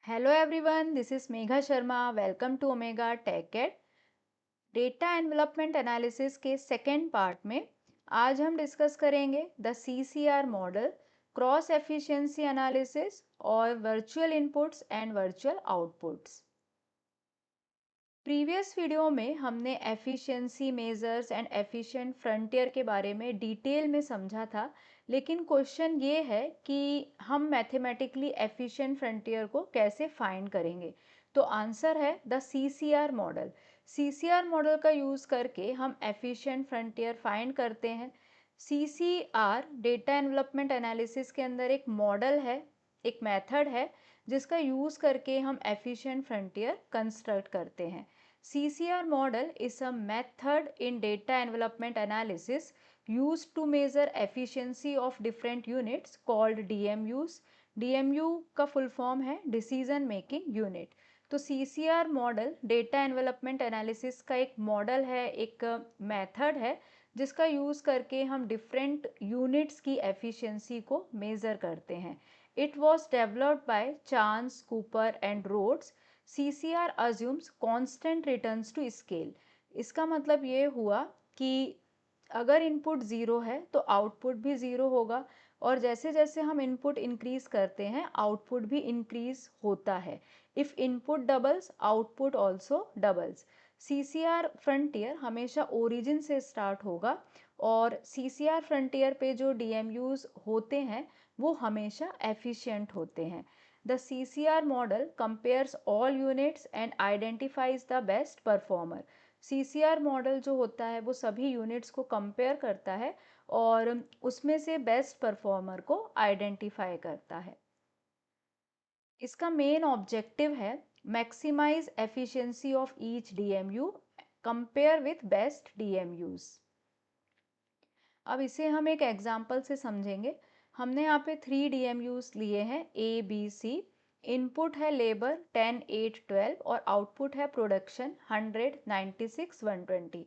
Hello everyone, this is Megha Sharma. Welcome to Omega Tech Ed. Data envelopment analysis के second part में आज हम discuss करेंगे the CCR model, cross efficiency analysis और virtual inputs and virtual outputs. Previous video में हमने efficiency measures and efficient frontier के बारे में डिटेल में समझा था, लेकिन क्वेश्चन ये है कि हम मैथमेटिकली एफिशिएंट फ्रंटियर को कैसे फाइंड करेंगे। तो आंसर है the CCR model. CCR model का यूज़ करके हम एफिशिएंट फ्रंटियर फाइंड करते हैं। CCR डेटा एनवेलपमेंट एनालिसिस के अंदर एक मॉडल है, एक मेथड है जिसका यूज़ करके हम एफिशिएंट फ्रंटियर कंस्ट्रक्ट करते हैं। CCR model is a method in data envelopment analysis used to measure efficiency of different units called DMUs. DMU का फुल फॉर्म है डिसीजन मेकिंग यूनिट। तो CCR model data envelopment analysis का एक model है, एक method है जिसका use करके हम डिफरेंट यूनिट्स की एफिशिएंसी को मेज़र करते हैं। It was developed by Charnes, Cooper and Rhodes. CCR assumes constant returns to scale। इसका मतलब ये हुआ कि अगर इनपुट ज़ीरो है तो आउटपुट भी ज़ीरो होगा, और जैसे जैसे हम इनपुट इंक्रीज करते हैं आउटपुट भी इंक्रीज होता है। If input doubles output also doubles. CCR frontier हमेशा ओरिजिन से स्टार्ट होगा और CCR फ्रंटियर पे जो DMUs होते हैं वो हमेशा एफिशिएंट होते हैं। The CCR model compares all units and identifies the best performer। CCR model जो होता है वो सभी यूनिट्स को कंपेयर करता है और उसमें से बेस्ट परफॉर्मर को आइडेंटिफाई करता है। इसका मेन ऑब्जेक्टिव है maximise efficiency of each DMU compare with best DMUs। अब इसे हम एक एग्जाम्पल से समझेंगे। हमने यहाँ पे 3 DMUs लिए हैं ABC। इनपुट है लेबर 10, 8, 12 और आउटपुट है प्रोडक्शन 100, 96, 120।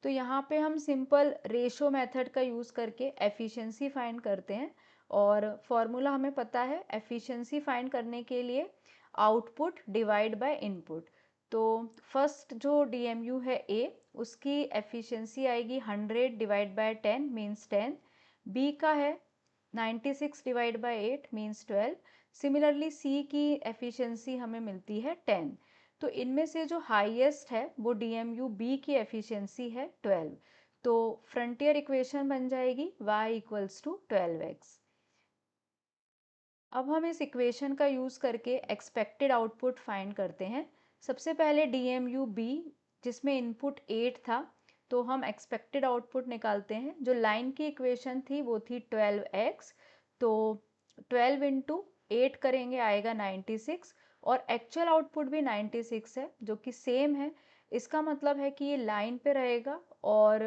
तो यहाँ पे हम सिंपल रेशो मेथड का यूज़ करके एफिशिएंसी फाइंड करते हैं और फॉर्मूला हमें पता है एफिशिएंसी फाइंड करने के लिए आउटपुट डिवाइड बाय इनपुट। तो फर्स्ट जो DMU है A, उसकी एफिशिएंसी आएगी 100 डिवाइड बाय 10 मीन्स 10। B का है 96 divide by 8 means 12। Similarly C की एफिशिएंसी हमें मिलती है 10। तो इनमें से जो हाईएस्ट है वो DMU B की एफिशिएंसी है 12। तो फ्रंटियर इक्वेशन बन जाएगी y इक्वल्स टू 12x। अब हम इस इक्वेशन का यूज़ करके एक्सपेक्टेड आउटपुट फाइंड करते हैं। सबसे पहले DMU B जिसमें इनपुट 8 था, तो हम एक्सपेक्टेड आउटपुट निकालते हैं। जो लाइन की इक्वेशन थी वो थी 12x, तो 12 इंटू 8 करेंगे आएगा 96, और एक्चुअल आउटपुट भी 96 है जो कि सेम है। इसका मतलब है कि ये लाइन पे रहेगा और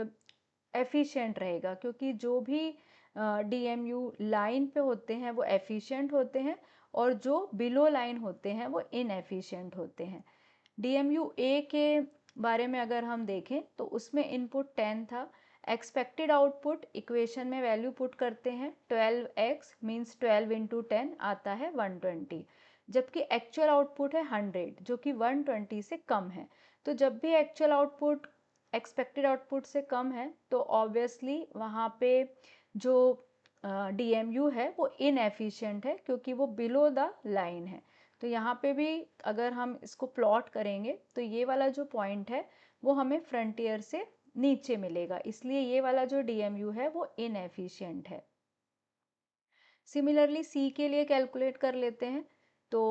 एफिशिएंट रहेगा, क्योंकि जो भी DMU लाइन पे होते हैं वो एफिशिएंट होते हैं और जो बिलो लाइन होते हैं वो इनएफिशिएंट होते हैं। DMU A के बारे में अगर हम देखें तो उसमें इनपुट 10 था। एक्सपेक्टेड आउटपुट इक्वेशन में वैल्यू पुट करते हैं 12x मीन्स 12 इंटू 10 आता है 120, जबकि एक्चुअल आउटपुट है 100 जो कि 120 से कम है। तो जब भी एक्चुअल आउटपुट एक्सपेक्टेड आउटपुट से कम है तो ऑब्वियसली वहाँ पे जो DMU है वो इनएफिशिएंट है, क्योंकि वो बिलो द लाइन है। तो यहाँ पे भी अगर हम इसको प्लॉट करेंगे तो ये वाला जो पॉइंट है वो हमें फ्रंटियर से नीचे मिलेगा, इसलिए ये वाला जो DMU है वो इनएफिशिएंट है। सिमिलरली C के लिए कैलकुलेट कर लेते हैं। तो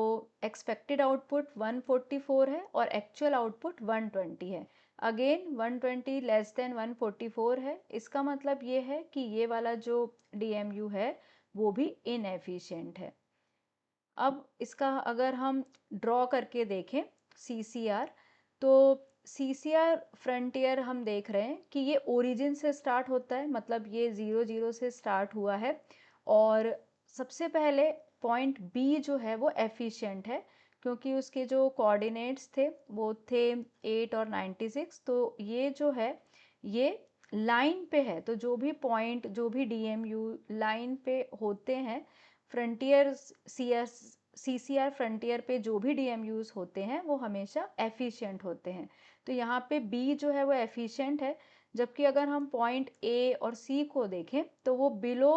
एक्सपेक्टेड आउटपुट 144 है और एक्चुअल आउटपुट 120 है। अगेन 120 लेस देन 144 है। इसका मतलब ये है कि ये वाला जो DMU है वो भी इनएफिशिएंट है। अब इसका अगर हम ड्रॉ करके देखें CCR, तो CCR फ्रंटियर हम देख रहे हैं कि ये ओरिजिन से स्टार्ट होता है, मतलब ये 0, 0 से स्टार्ट हुआ है और सबसे पहले पॉइंट B जो है वो एफिशिएंट है, क्योंकि उसके जो कोऑर्डिनेट्स थे वो थे 8 और 96। तो ये जो है ये लाइन पे है, तो जो भी पॉइंट जो भी DMU लाइन पे होते हैं फ्रंटियर CCR फ्रंटियर पे जो भी DMUs होते हैं वो हमेशा एफिशिएंट होते हैं। तो यहाँ पे B जो है वो एफिशिएंट है, जबकि अगर हम पॉइंट A और C को देखें तो वो बिलो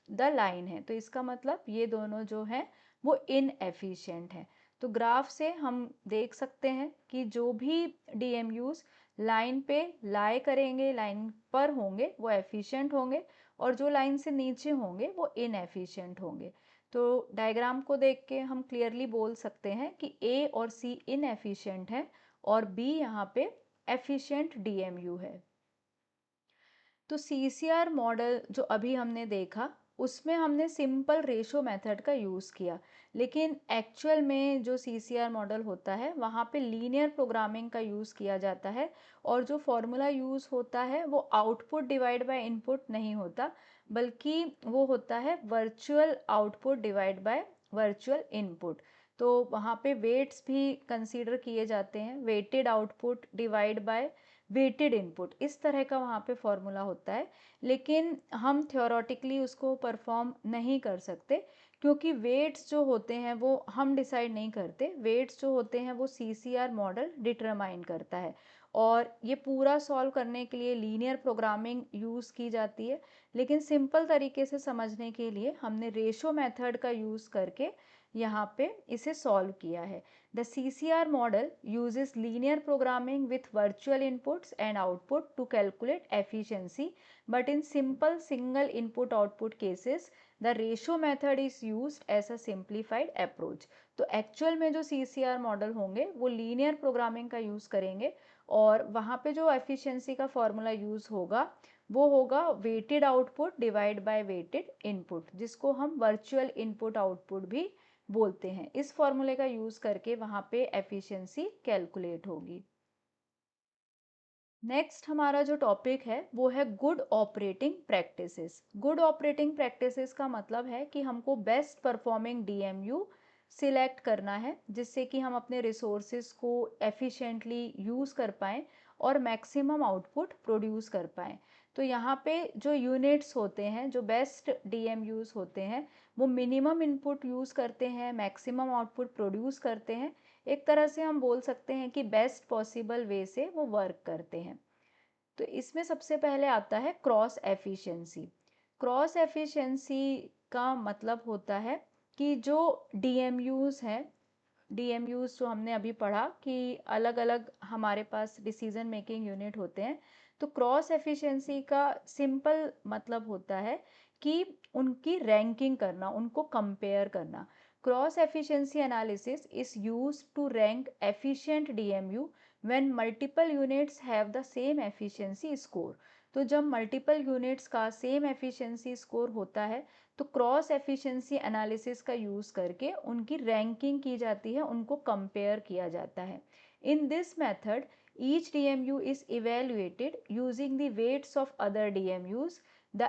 द लाइन है। तो इसका मतलब ये दोनों जो हैं वो इनएफिशिएंट हैं। तो ग्राफ से हम देख सकते हैं कि जो भी DMUs लाइन पे लाई करेंगे, लाइन पर होंगे, वो एफिशिएंट होंगे, और जो लाइन से नीचे होंगे वो इनएफिशिएंट होंगे। तो डायग्राम को देख के हम क्लियरली बोल सकते हैं कि A और C इनएफिशिएंट हैं और B यहाँ पे एफिशिएंट DMU है। तो CCR मॉडल जो अभी हमने देखा उसमें हमने सिंपल रेशो मेथड का यूज़ किया, लेकिन एक्चुअल में जो CCR मॉडल होता है वहाँ पे लीनियर प्रोग्रामिंग का यूज़ किया जाता है, और जो फॉर्मूला यूज़ होता है वो आउटपुट डिवाइड बाय इनपुट नहीं होता, बल्कि वो होता है virtual output divide by virtual input. तो वहाँ पे वेट्स भी कंसीडर किए जाते हैं, weighted output divide by weighted input, इस तरह का वहाँ पे फॉर्मूला होता है। लेकिन हम थ्योरेटिकली उसको परफॉर्म नहीं कर सकते, क्योंकि वेट्स जो होते हैं वो हम डिसाइड नहीं करते, वेट्स जो होते हैं वो CCR मॉडल डिटरमाइन करता है। और ये पूरा सॉल्व करने के लिए लीनियर प्रोग्रामिंग यूज़ की जाती है, लेकिन सिंपल तरीके से समझने के लिए हमने रेशो मेथड का यूज़ करके यहाँ पे इसे सॉल्व किया है। The CCR model uses linear programming with virtual inputs and output to calculate efficiency, but in simple single input output cases, the ratio method is used as a simplified approach. तो actual में जो CCR model होंगे वो linear programming का use करेंगे, और वहाँ पे जो एफिशिएंसी का फॉर्मूला यूज़ होगा वो होगा weighted output divide by weighted input, जिसको हम वर्चुअल इनपुट आउटपुट भी बोलते हैं। इस फॉर्मूले का यूज करके वहां पे एफिशिएंसी कैलकुलेट होगी। नेक्स्ट हमारा जो टॉपिक है वो है good operating practices. Good operating practices का मतलब है कि हमको बेस्ट परफॉर्मिंग DMU सिलेक्ट करना है, जिससे कि हम अपने रिसोर्सेज को एफिशिएंटली यूज़ कर पाएँ और मैक्सिमम आउटपुट प्रोड्यूस कर पाएँ। तो यहाँ पे जो यूनिट्स होते हैं, जो बेस्ट DMUs होते हैं, वो मिनिमम इनपुट यूज़ करते हैं, मैक्सिमम आउटपुट प्रोड्यूस करते हैं। एक तरह से हम बोल सकते हैं कि बेस्ट पॉसिबल वे से वो वर्क करते हैं। तो इसमें सबसे पहले आता है क्रॉस एफिशिएंसी। क्रॉस एफिशिएंसी का मतलब होता है कि जो DMUs हैं, DMUs जो हमने अभी पढ़ा कि अलग अलग हमारे पास डिसीजन मेकिंग यूनिट होते हैं, तो क्रॉस एफिशिएंसी का सिंपल मतलब होता है कि उनकी रैंकिंग करना, उनको कंपेयर करना। Cross efficiency analysis is used to rank efficient DMU when multiple units have the same efficiency score. तो जब मल्टीपल यूनिट्स का सेम एफिशिएंसी स्कोर होता है तो क्रॉस एफिशिएंसी एनालिसिस का यूज़ करके उनकी रैंकिंग की जाती है, उनको कंपेयर किया जाता है। In this method each DMU is evaluated using the weights of other DMUs. The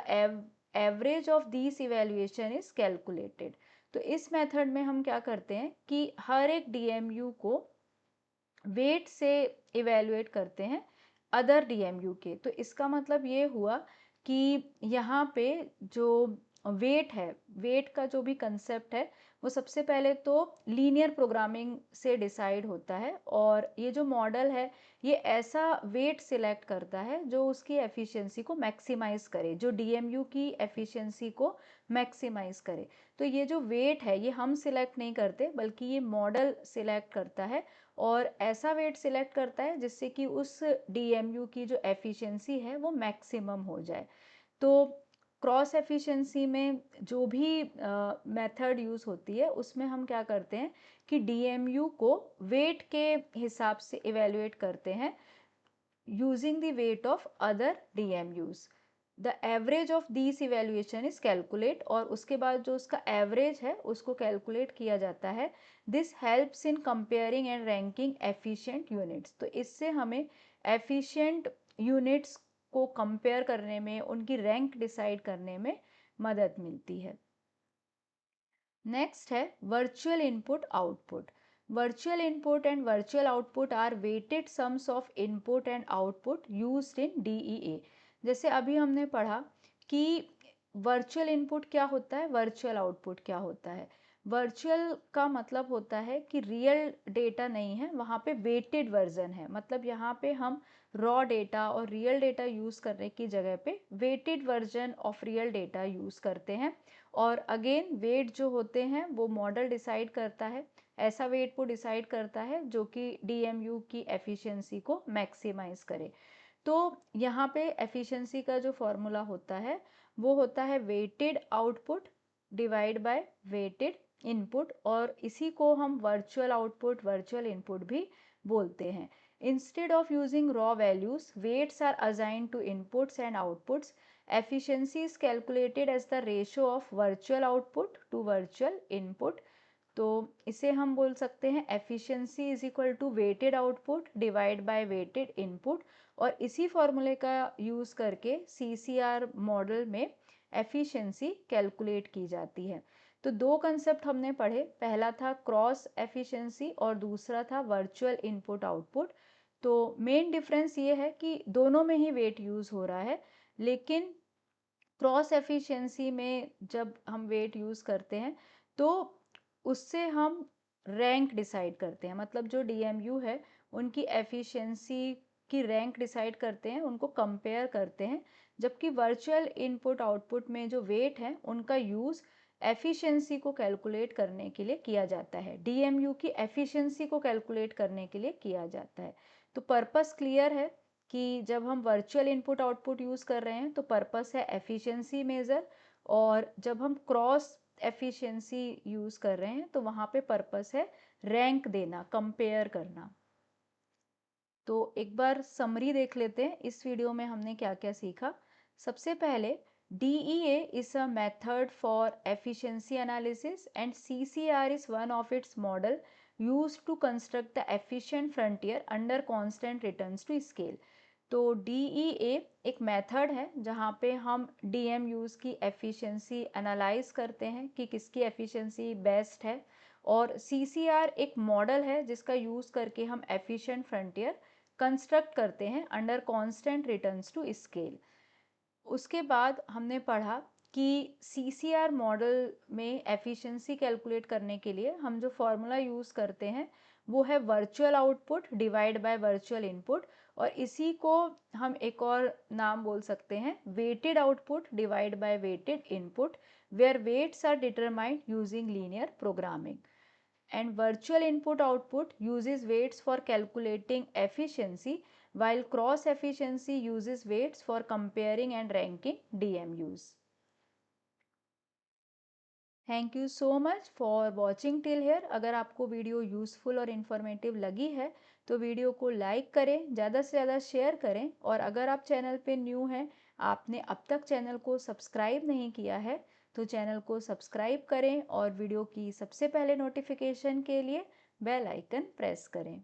average of these evaluation is calculated. तो इस मेथड में हम क्या करते हैं कि हर एक DMU को वेट से इवेलुएट करते हैं अदर DMU के। तो इसका मतलब ये हुआ कि यहाँ पे जो वेट है, वेट का जो भी कंसेप्ट है वो सबसे पहले तो लीनियर प्रोग्रामिंग से डिसाइड होता है, और ये जो मॉडल है ये ऐसा वेट सिलेक्ट करता है जो उसकी एफिशिएंसी को मैक्सिमाइज करे, जो DMU की एफिशिएंसी को मैक्सिमाइज करे। तो ये जो वेट है ये हम सिलेक्ट नहीं करते, बल्कि ये मॉडल सिलेक्ट करता है, और ऐसा वेट सिलेक्ट करता है जिससे कि उस DMU की जो एफिशिएंसी है वो मैक्सिमम हो जाए। तो क्रॉस एफिशिएंसी में जो भी मेथड यूज़ होती है उसमें हम क्या करते हैं कि DMU को वेट के हिसाब से इवेलुएट करते हैं using the weight of other DMUs। The average of this evaluation is calculate, और उसके बाद जो उसका एवरेज है उसको कैलकुलेट किया जाता है। This helps in comparing and ranking efficient units. तो इससे हमें एफिशिएंट यूनिट्स को कंपेयर करने में, उनकी रैंक डिसाइड करने में मदद मिलती है। नेक्स्ट है virtual input output. Virtual input and virtual output are weighted sums of input and output used in DEA। जैसे अभी हमने पढ़ा कि वर्चुअल इनपुट क्या होता है, वर्चुअल आउटपुट क्या होता है। वर्चुअल का मतलब होता है कि रियल डेटा नहीं है, वहाँ पे वेटेड वर्जन है। मतलब यहाँ पे हम रॉ डेटा और रियल डेटा यूज़ करने की जगह पे weighted version of real data use करते हैं। और अगेन वेट जो होते हैं वो मॉडल डिसाइड करता है, ऐसा वेट को डिसाइड करता है जो कि DMU की एफिशिएंसी को मैक्सिमाइज करे। तो यहाँ पे एफिशिएंसी का जो फॉर्मूला होता है वो होता है weighted output divide by weighted input, और इसी को हम वर्चुअल आउटपुट वर्चुअल इनपुट भी बोलते हैं। Instead of using raw values, weights are assigned to inputs and outputs. Efficiency is calculated as the ratio of virtual output to virtual input. तो इसे हम बोल सकते हैं efficiency is equal to weighted output divide by weighted input. और इसी फॉर्मूले का यूज़ करके CCR मॉडल में एफिशिएंसी कैलकुलेट की जाती है। तो दो कंसेप्ट हमने पढ़े, पहला था क्रॉस एफिशिएंसी और दूसरा था वर्चुअल इनपुट आउटपुट। तो मेन डिफरेंस ये है कि दोनों में ही वेट यूज़ हो रहा है, लेकिन क्रॉस एफिशिएंसी में जब हम वेट यूज़ करते हैं तो उससे हम रैंक डिसाइड करते हैं। मतलब जो DMU है उनकी एफिशिएंसी की रैंक डिसाइड करते हैं, उनको कंपेयर करते हैं। जबकि वर्चुअल इनपुट आउटपुट में जो वेट है उनका यूज़ एफिशिएंसी को कैलकुलेट करने के लिए किया जाता है, DMU की एफिशिएंसी को कैलकुलेट करने के लिए किया जाता है। तो पर्पस क्लियर है कि जब हम वर्चुअल इनपुट आउटपुट यूज़ कर रहे हैं तो पर्पस है एफिशिएंसी मेज़र, और जब हम क्रॉस एफिशिएंसी यूज़ कर रहे हैं तो वहाँ पे पर्पस है रैंक देना, कंपेयर करना। तो एक बार समरी देख लेते हैं इस वीडियो में हमने क्या क्या सीखा। सबसे पहले DEA is a method for efficiency analysis and CCR is one of its model used to construct the efficient frontier under constant returns to scale। तो DEA एक मेथड है जहाँ पे हम DMUs की एफिशिएंसी एनालाइज करते हैं कि किसकी एफिशिएंसी बेस्ट है, और CCR एक मॉडल है जिसका यूज़ करके हम एफिशिएंट फ्रंटियर कंस्ट्रक्ट करते हैं under constant returns to scale. उसके बाद हमने पढ़ा कि CCR मॉडल में एफिशिएंसी कैलकुलेट करने के लिए हम जो फॉर्मूला यूज़ करते हैं वो है virtual output divide by virtual input, और इसी को हम एक और नाम बोल सकते हैं weighted output divide by weighted input, where weights are determined using linear programming. And virtual input output uses weights for calculating efficiency, while cross efficiency uses weights for comparing and ranking DMUs. Thank you so much for watching till here. अगर आपको video useful और informative लगी है तो video को like करें, ज़्यादा से ज़्यादा शेयर करें, और अगर आप चैनल पे न्यू हैं, आपने अब तक चैनल को सब्सक्राइब नहीं किया है तो चैनल को सब्सक्राइब करें और वीडियो की सबसे पहले नोटिफिकेशन के लिए बेल आइकन प्रेस करें।